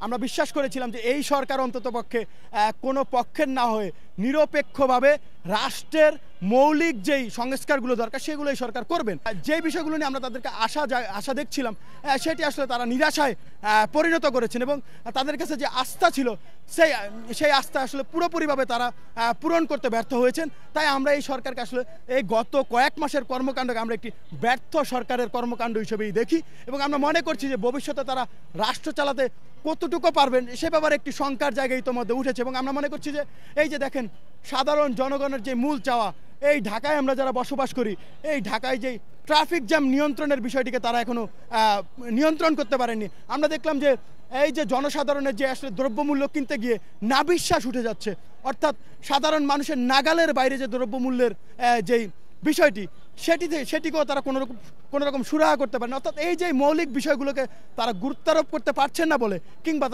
আমরা বিশ্বাস করেছিলাম যে এই সরকার অন্ততপক্ষে কোনো পক্ষের না হয়ে নিরপেক্ষভাবে রাষ্ট্রের মৌলিক যেই সংস্কারগুলো দরকার সেগুলো এই সরকার করবেন। যে বিষয়গুলো নিয়ে আমরা তাদেরকে আশা দেখছিলাম সেটি আসলে তারা নিরাশায় পরিণত করেছেন এবং তাদের কাছে যে আস্থা ছিল সেই আস্থা আসলে পুরোপুরিভাবে তারা পূরণ করতে ব্যর্থ হয়েছেন। তাই আমরা এই সরকারকে আসলে এই গত কয়েক মাসের কর্মকাণ্ডকে আমরা একটি ব্যর্থ সরকারের কর্মকাণ্ড হিসেবেই দেখি এবং আমরা মনে করছি যে ভবিষ্যতে তারা রাষ্ট্র চালাতে কতটুকু পারবেন সে ব্যাপারে একটি শঙ্কার জায়গায় ইতোমধ্যে উঠেছে এবং আমরা মনে করছি যে এই যে দেখেন সাধারণ জনগণের যে মূল চাওয়া, এই ঢাকায় আমরা যারা বসবাস করি, এই ঢাকায় যেই ট্রাফিক জ্যাম নিয়ন্ত্রণের বিষয়টিকে তারা এখনো নিয়ন্ত্রণ করতে পারেননি। আমরা দেখলাম যে এই যে জনসাধারণের যে আসলে দ্রব্যমূল্য কিনতে গিয়ে নাভিশ্বাস উঠে যাচ্ছে, অর্থাৎ সাধারণ মানুষের নাগালের বাইরে যে দ্রব্যমূল্যের যেই বিষয়টি সেটিকেও তারা কোনো রকম সুরাহা করতে পারেন। অর্থাৎ এই যে মৌলিক বিষয়গুলোকে তারা গুরুত্বারোপ করতে পারছেন না বলে কিংবা